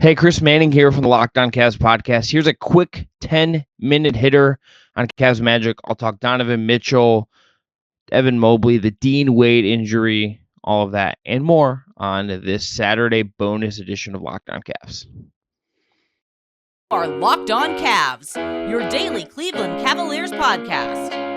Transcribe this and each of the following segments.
Hey, Chris Manning here from the Locked On Cavs podcast. Here's a quick 10-minute hitter on Cavs Magic. I'll talk Donovan Mitchell, Evan Mobley, the Dean Wade injury, all of that, and more on this Saturday bonus edition of Locked On Cavs. Our Locked On Cavs, your daily Cleveland Cavaliers podcast.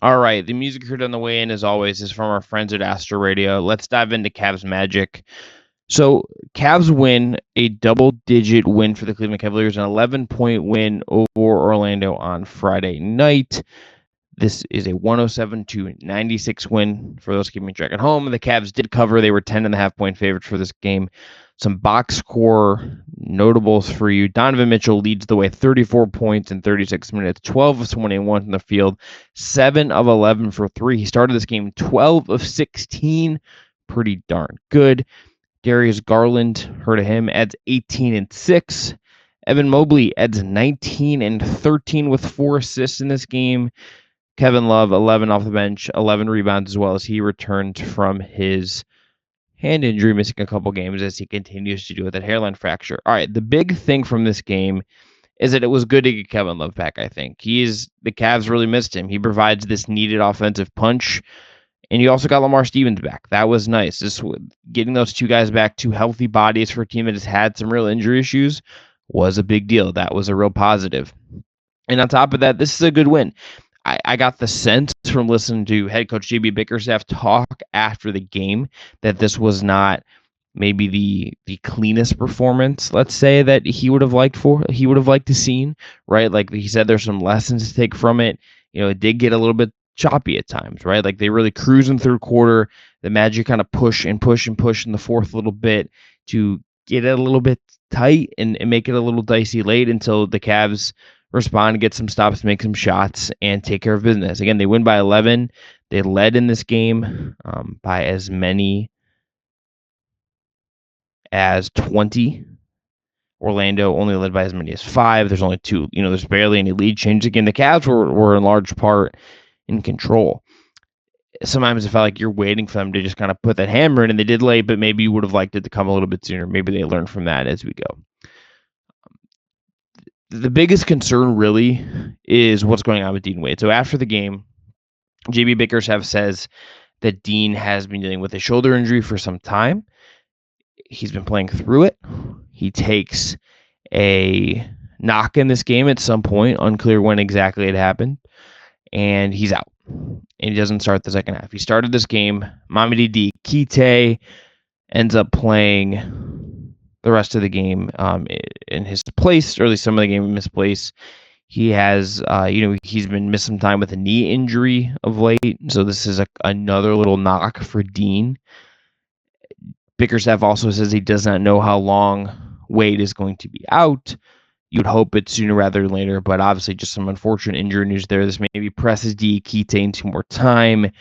All right, the music heard on the way in, as always, is from our friends at Astro Radio. Let's dive into Cavs Magic. So, Cavs win a double-digit win for the Cleveland Cavaliers, an 11-point win over Orlando on Friday night. This is a 107-96 win for those keeping track at home. The Cavs did cover. They were 10.5-point favorites for this game. Some box score notables for you. Donovan Mitchell leads the way, 34 points in 36 minutes, 12 of 21 in the field, 7 of 11 for 3. He started this game 12 of 16. Pretty darn good. Darius Garland, heard of him, adds 18 and 6. Evan Mobley adds 19 and 13 with 4 assists in this game. Kevin Love, 11 off the bench, 11 rebounds as well as he returned from his hand injury, missing a couple games as he continues to deal with that hairline fracture. All right, the big thing from this game is that it was good to get Kevin Love back, I think. The Cavs really missed him. He provides this needed offensive punch, and you also got Lamar Stevens back. That was nice. Getting those two guys back, two healthy bodies for a team that has had some real injury issues, was a big deal. That was a real positive. And on top of that, this is a good win. I got the sense from listening to head coach JB Bickerstaff talk after the game that this was not maybe the cleanest performance, let's say, that he would have liked to seen, right? Like he said, there's some lessons to take from it. You know, it did get a little bit choppy at times, right? Like they really cruise in third quarter. The Magic kind of push in the fourth a little bit to get it a little bit tight and make it a little dicey late until the Cavs respond, get some stops, make some shots, and take care of business. Again, they win by 11. They led in this game by as many as 20. Orlando only led by as many as 5. There's only 2. There's barely any lead change. Again, the Cavs were in large part in control. Sometimes it felt like you're waiting for them to just kind of put that hammer in, and they did late, but maybe you would have liked it to come a little bit sooner. Maybe they learned from that as we go. The biggest concern really is what's going on with Dean Wade. So after the game, JB Bickerstaff says that Dean has been dealing with a shoulder injury for some time. He's been playing through it. He takes a knock in this game at some point, unclear when exactly it happened, and he's out. And he doesn't start the second half. He started this game. Mamadi Diakite ends up playing the rest of the game in his place, or at least some of the game in his place. He has, he's been missing some time with a knee injury of late, so this is another little knock for Dean. Bickerstaff also says he does not know how long Wade is going to be out. You'd hope it's sooner rather than later, but obviously just some unfortunate injury news there. This maybe presses Diakite into more time.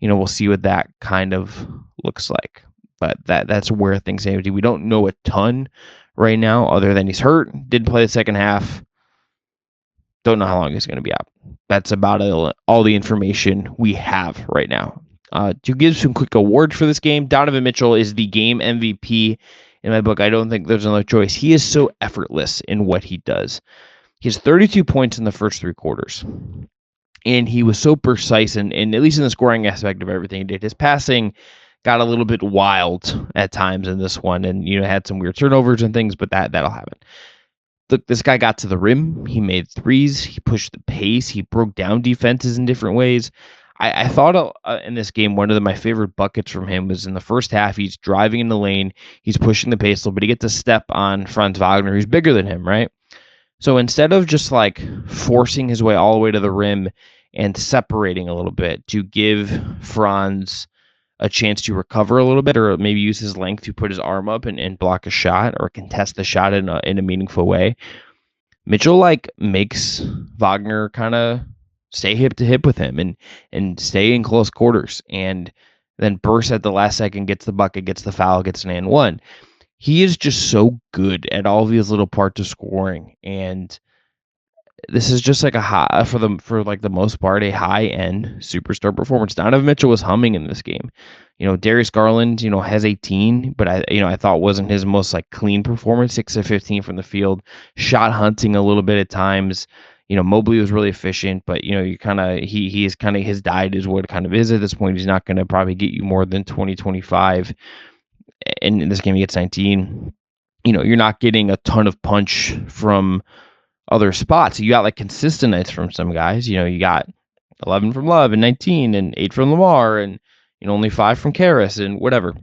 We'll see what that kind of looks like. But that's where things stand. We don't know a ton right now, other than he's hurt. Did play the second half. Don't know how long he's going to be out. That's about all the information we have right now. To give some quick awards for this game, Donovan Mitchell is the game MVP in my book. I don't think there's another choice. He is so effortless in what he does. He has 32 points in the first 3 quarters. And he was so precise, and at least in the scoring aspect of everything he did. His passing got a little bit wild at times in this one, and had some weird turnovers and things, but that'll happen. Look, this guy got to the rim. He made threes. He pushed the pace. He broke down defenses in different ways. I thought in this game, one of my favorite buckets from him was in the first half. He's driving in the lane. He's pushing the pace a little bit. He gets a step on Franz Wagner, who's bigger than him, right? So instead of just like forcing his way all the way to the rim and separating a little bit to give Franz a chance to recover a little bit, or maybe use his length to put his arm up and block a shot or contest the shot in a meaningful way. Mitchell like makes Wagner kind of stay hip to hip with him and stay in close quarters, and then bursts at the last second, gets the bucket, gets the foul, gets an and one. He is just so good at all these little parts of scoring, and this is just like a high for like the most part a high end superstar performance. Donovan Mitchell was humming in this game. Darius Garland, has 18, but I thought wasn't his most like clean performance. 6 of 15 from the field, shot hunting a little bit at times. Mobley was really efficient, but you kind of he is kind of his diet is what it kind of is at this point. He's not going to probably get you more than 20-25, and in this game he gets 19. You're not getting a ton of punch from other spots. You got like consistent nights from some guys. You got 11 from Love and 19 and 8 from Lamar and only 5 from Karras and whatever.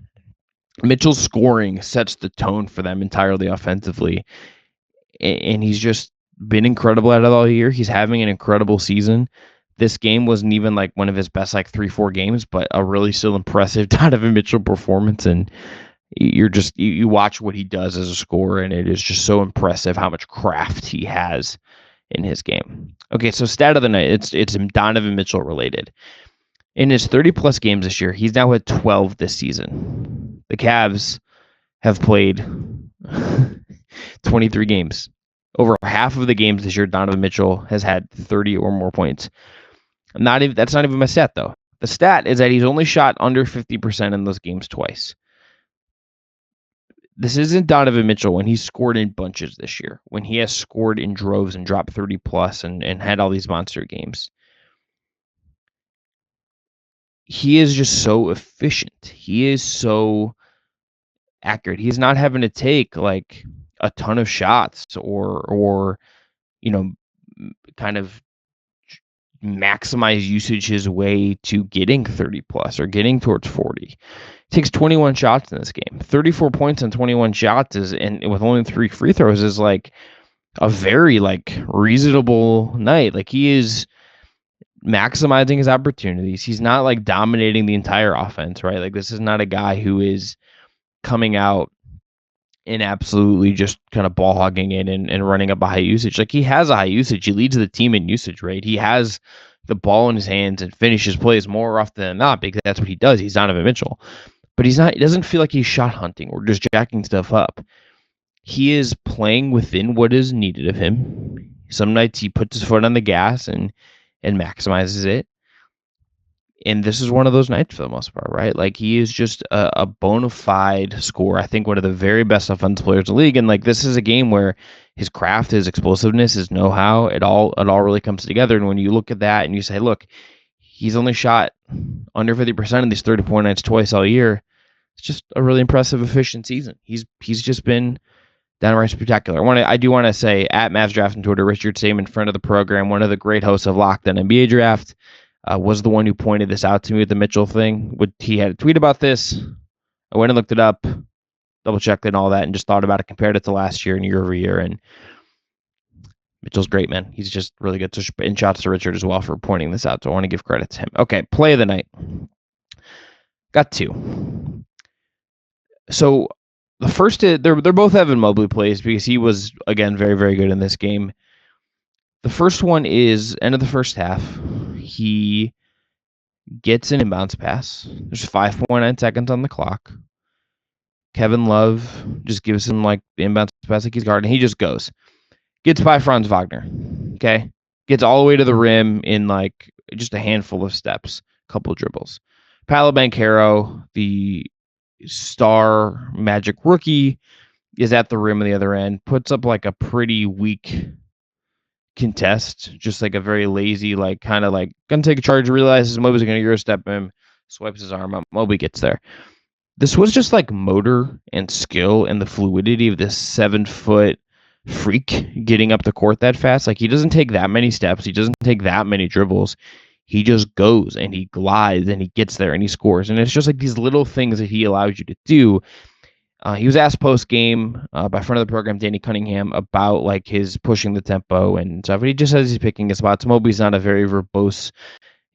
Mitchell's scoring sets the tone for them entirely offensively, and he's just been incredible at it all year. He's having an incredible season. This game wasn't even like one of his best like 3-4 games, but a really still impressive Donovan Mitchell performance. And you watch what he does as a scorer, and it is just so impressive how much craft he has in his game. Okay, so stat of the night, it's Donovan Mitchell related. In his 30-plus games this year, he's now had 12 this season. The Cavs have played 23 games. Over half of the games this year, Donovan Mitchell has had 30 or more points. That's not even my stat, though. The stat is that he's only shot under 50% in those games twice. This isn't Donovan Mitchell when he's scored in bunches this year, when he has scored in droves and dropped 30-plus and had all these monster games. He is just so efficient. He is so accurate. He's not having to take like a ton of shots or kind of maximize usage his way to getting 30-plus or getting towards 40. He takes 21 shots in this game. 34 points on 21 shots and with only 3 free throws is like a very like reasonable night. Like he is maximizing his opportunities. He's not like dominating the entire offense, right? Like this is not a guy who is coming out and absolutely just kind of ball hogging it and running up a high usage. Like he has a high usage. He leads the team in usage rate. He has the ball in his hands and finishes plays more often than not because that's what he does. He's Donovan Mitchell. But he doesn't feel like he's shot hunting or just jacking stuff up. He is playing within what is needed of him. Some nights he puts his foot on the gas and maximizes it. And this is one of those nights for the most part, right? Like he is just a bona fide scorer. I think one of the very best offensive players in the league. And like this is a game where his craft, his explosiveness, his know-how, it all really comes together. And when you look at that and you say, look, he's only shot under 50% of these 30-point nights twice all year. It's just a really impressive, efficient season. He's just been downright spectacular. I do want to say at Mavs Draft on Twitter, Richard Saman, friend of the program, one of the great hosts of Locked On NBA Draft, was the one who pointed this out to me with the Mitchell thing. He had a tweet about this. I went and looked it up, double-checked it and all that, and just thought about it, compared it to last year and year over year. And Mitchell's great, man. He's just really good. So, and shouts to Richard as well for pointing this out. So I want to give credit to him. Okay, play of the night. Got 2. So the first, they're both Evan Mobley plays because he was, again, very, very good in this game. The first one is end of the first half. He gets an inbounds pass. There's 5.9 seconds on the clock. Kevin Love just gives him like the inbounds pass like he's guarding. He just goes. Gets by Franz Wagner. Okay. Gets all the way to the rim in like just a handful of steps. Couple dribbles. Paolo Banchero, the star Magic rookie, is at the rim on the other end. Puts up like a pretty weak contest, just like a very lazy, like kind of like gonna take a charge, realizes Mobley's gonna Euro step him, swipes his arm up, Mobley gets there. This was just like motor and skill and the fluidity of this 7-foot freak getting up the court that fast. Like he doesn't take that many steps, he doesn't take that many dribbles. He just goes and he glides and he gets there and he scores. And it's just like these little things that he allows you to do. He was asked post-game by friend of the program, Danny Cunningham, about like his pushing the tempo and stuff. But he just says he's picking his spots. Mobley's not a very verbose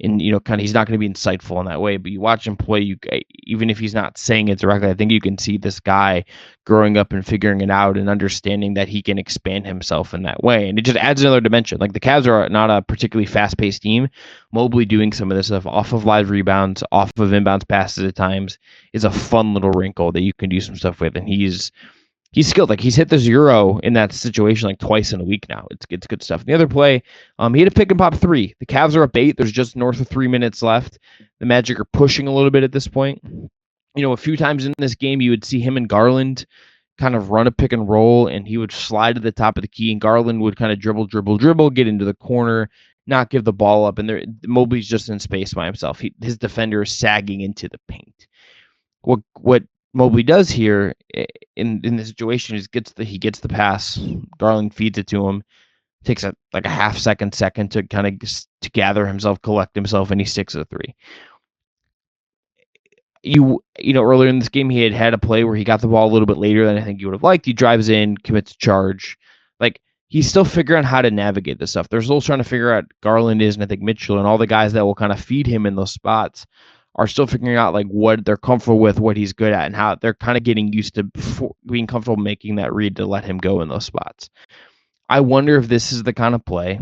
And kind of he's not going to be insightful in that way, but you watch him play, even if he's not saying it directly, I think you can see this guy growing up and figuring it out and understanding that he can expand himself in that way. And it just adds another dimension. Like the Cavs are not a particularly fast-paced team. Mobley doing some of this stuff off of live rebounds, off of inbounds passes at times is a fun little wrinkle that you can do some stuff with. And he's skilled. Like he's hit the zero in that situation like twice in a week now. It's good stuff. And the other play, he had a pick and pop three. The Cavs are up 8. There's just north of 3 minutes left. The Magic are pushing a little bit at this point. A few times in this game, you would see him and Garland kind of run a pick and roll, and he would slide to the top of the key, and Garland would kind of dribble, get into the corner, not give the ball up, and Mobley's just in space by himself. His defender is sagging into the paint. What Mobley does here in this situation is he gets the pass. Garland feeds it to him. Takes a half second to kind of to gather himself, collect himself, and he sticks a three. Earlier in this game, he had a play where he got the ball a little bit later than I think you would have liked. He drives in, commits a charge. Like he's still figuring out how to navigate this stuff. They're still trying to figure out Garland is, and I think Mitchell and all the guys that will kind of feed him in those spots are still figuring out like what they're comfortable with, what he's good at, and how they're kind of getting used to being comfortable making that read to let him go in those spots. I wonder if this is the kind of play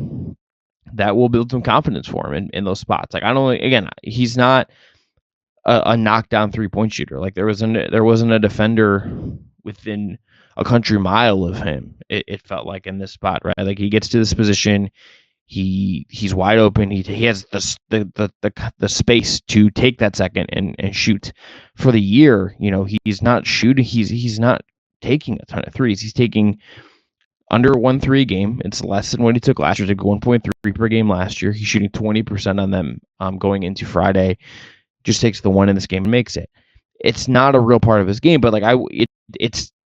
that will build some confidence for him in those spots. Like he's not a knockdown 3-point shooter. Like there wasn't a defender within a country mile of him. It felt like in this spot, right? Like he gets to this position. He's wide open. He has the space to take that second and shoot. For the year, he's not shooting. He's not taking a ton of threes. He's taking under 1-3 a game. It's less than what he took last year. He took 1.3 per game last year. He's shooting 20% on them going into Friday. Just takes the one in this game and makes it. It's not a real part of his game, but like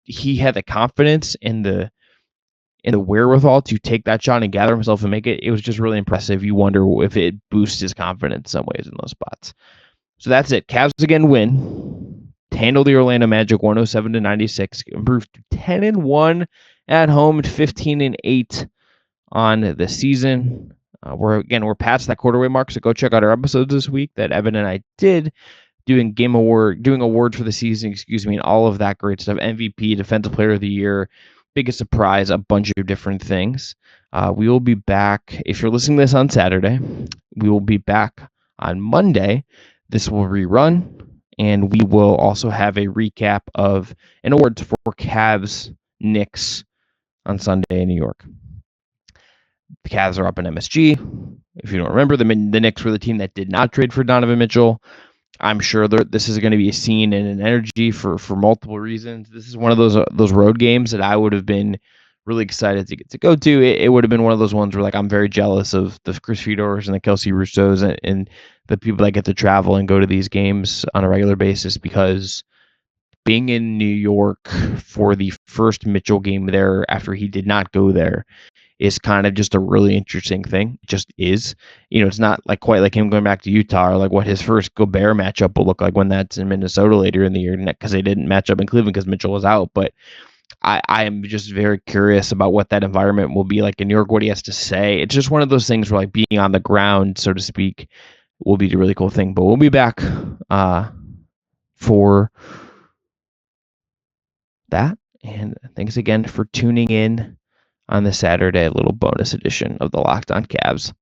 he had the confidence and the wherewithal to take that shot and gather himself and make it. It was just really impressive. You wonder if it boosts his confidence in some ways in those spots. So that's it. Cavs again win. Handle the Orlando Magic 107-96. Improved to 10-1 at home, 15-8 on the season. We're past that quarterway mark, so go check out our episodes this week that Evan and I did doing awards for the season, and all of that great stuff. MVP, Defensive Player of the Year, biggest surprise, a bunch of different things. We will be back. If you're listening to this on Saturday, we will be back on Monday. This will rerun, and we will also have a recap of an awards for Cavs Knicks on Sunday in New York. The Cavs are up in MSG. If you don't remember, the Knicks were the team that did not trade for Donovan Mitchell. I'm sure this is going to be a scene and an energy for multiple reasons. This is one of those road games that I would have been really excited to get to go to. It would have been one of those ones where like I'm very jealous of the Chris Fedors and the Kelsey Rousseaus and the people that get to travel and go to these games on a regular basis, because being in New York for the first Mitchell game there after he did not go there is kind of just a really interesting thing. It just is. It's not like quite like him going back to Utah or like what his first Gobert matchup will look like when that's in Minnesota later in the year, because they didn't match up in Cleveland because Mitchell was out. But I am just very curious about what that environment will be like in New York, what he has to say. It's just one of those things where like being on the ground, so to speak, will be a really cool thing. But we'll be back for that. And thanks again for tuning in on the Saturday little bonus edition of the Locked On Cavs